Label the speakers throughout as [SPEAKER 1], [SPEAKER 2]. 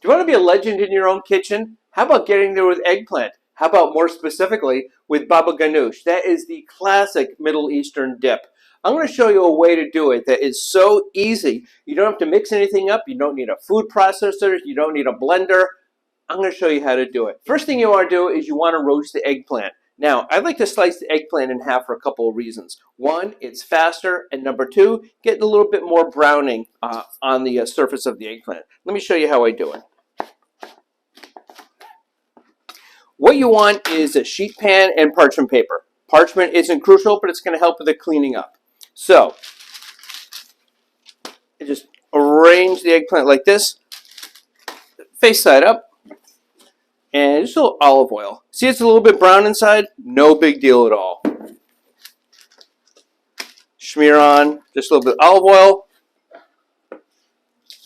[SPEAKER 1] Do you want to be a legend in your own kitchen? How about getting there with eggplant? How about more specifically with Baba Ganoush? That is the classic Middle Eastern dip. I'm going to show you a way to do it that is so easy. You don't have to mix anything up. You don't need a food processor. You don't need a blender. I'm going to show you how to do it. First thing you want to do is you want to roast the eggplant. Now, I like to slice the eggplant in half for a couple of reasons. One, it's faster, and number two, getting a little bit more browning on the surface of the eggplant. Let me show you how I do it. What you want is a sheet pan and parchment paper. Parchment isn't crucial, but it's going to help with the cleaning up. So, you just arrange the eggplant like this, face side up, and just a little olive oil. See, it's a little bit brown inside? No big deal at all. Smear on just a little bit of olive oil.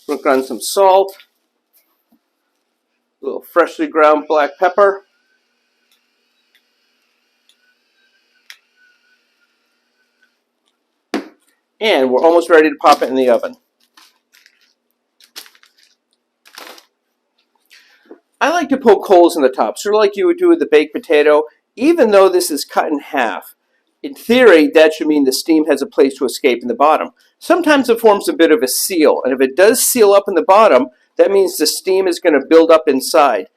[SPEAKER 1] Work on some salt. A little freshly ground black pepper. And we're almost ready to pop it in the oven. I like to poke holes in the top, sort of like you would do with the baked potato, even though this is cut in half. In theory, that should mean the steam has a place to escape in the bottom. Sometimes it forms a bit of a seal, and if it does seal up in the bottom, that means the steam is going to build up inside.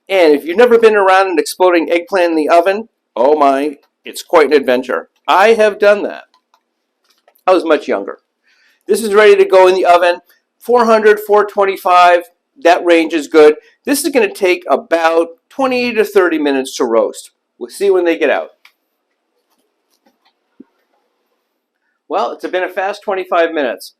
[SPEAKER 1] And if you've never been around an exploding eggplant in the oven, oh my, it's quite an adventure. I have done that. I was much younger. This is ready to go in the oven. 400, 425, that range is good. This is going to take about 20 to 30 minutes to roast. We'll see when they get out. Well, it's been a fast 25 minutes.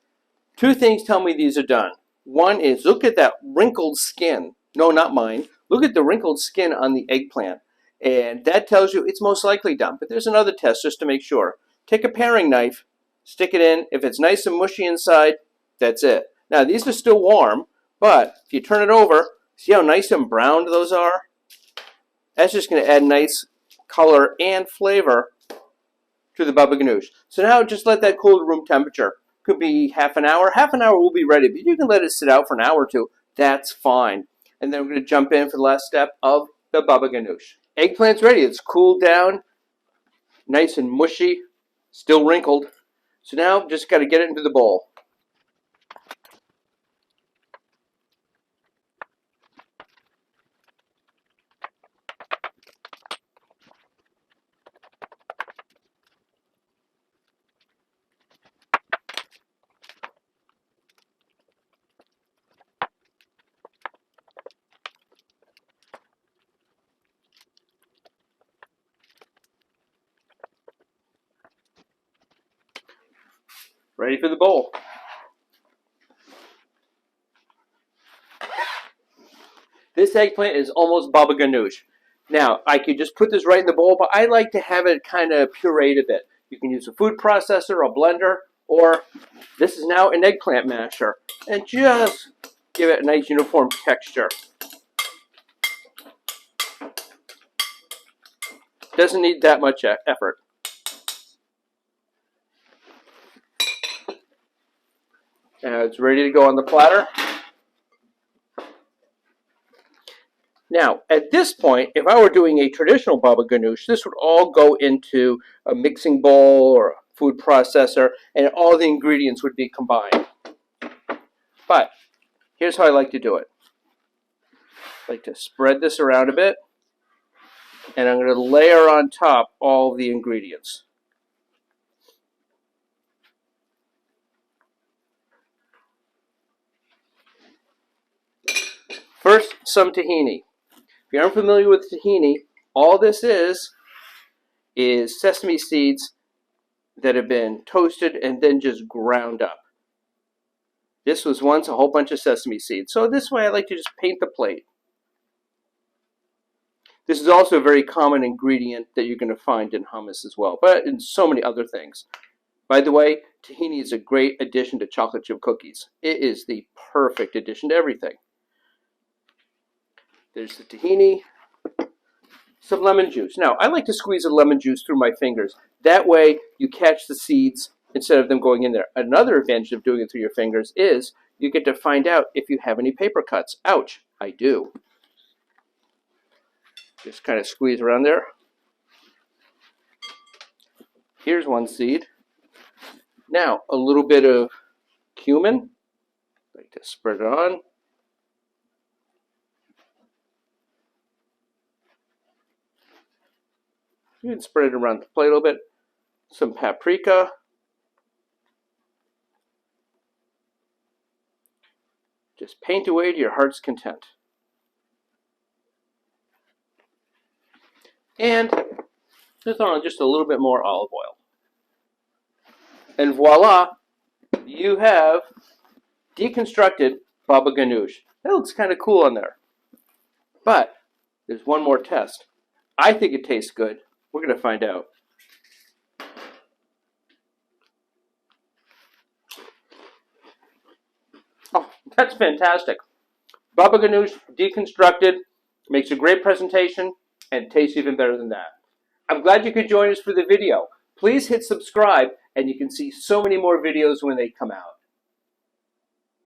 [SPEAKER 1] Two things tell me these are done. One is look at that wrinkled skin. No, not mine. Look at the wrinkled skin on the eggplant. And that tells you it's most likely done. But there's another test just to make sure. Take a paring knife, stick it in. If it's nice and mushy inside, that's it. Now, these are still warm, but if you turn it over, see how nice and browned those are? That's just going to add nice color and flavor to the Baba Ganoush. So now just let that cool to room temperature. Could be half an hour. Half an hour will be ready, but you can let it sit out for an hour or two. That's fine. And then we're going to jump in for the last step of the Baba Ganoush. Eggplant's ready. It's cooled down, nice and mushy, still wrinkled. So now just got to get it into the bowl. Ready for the bowl. This eggplant is almost Baba Ganoush. Now, I could just put this right in the bowl, but I like to have it kind of pureed a bit. You can use a food processor, a blender, or this is now an eggplant masher. And just give it a nice uniform texture. Doesn't need that much effort. Now it's ready to go on the platter. Now, at this point, if I were doing a traditional Baba Ganoush, this would all go into a mixing bowl or a food processor, and all the ingredients would be combined. But here's how I like to do it. I like to spread this around a bit, and I'm going to layer on top all of the ingredients. First, some tahini. If you aren't familiar with tahini, all this is sesame seeds that have been toasted and then just ground up. This was once a whole bunch of sesame seeds. So this way I like to just paint the plate. This is also a very common ingredient that you're going to find in hummus as well, but in so many other things. By the way, tahini is a great addition to chocolate chip cookies. It is the perfect addition to everything. There's the tahini, some lemon juice. Now, I like to squeeze the lemon juice through my fingers. That way, you catch the seeds instead of them going in there. Another advantage of doing it through your fingers is you get to find out if you have any paper cuts. Ouch, I do. Just kind of squeeze around there. Here's one seed. Now, a little bit of cumin. I like to spread it on. You can spread it around the plate a little bit. Some paprika. Just paint away to your heart's content. And just on just a little bit more olive oil. And voila, you have deconstructed Baba Ganoush. That looks kind of cool on there. But there's one more test. I think it tastes good. We're going to find out. Oh, that's fantastic. Baba Ganoush deconstructed makes a great presentation and tastes even better than that. I'm glad you could join us for the video. Please hit subscribe and you can see so many more videos when they come out.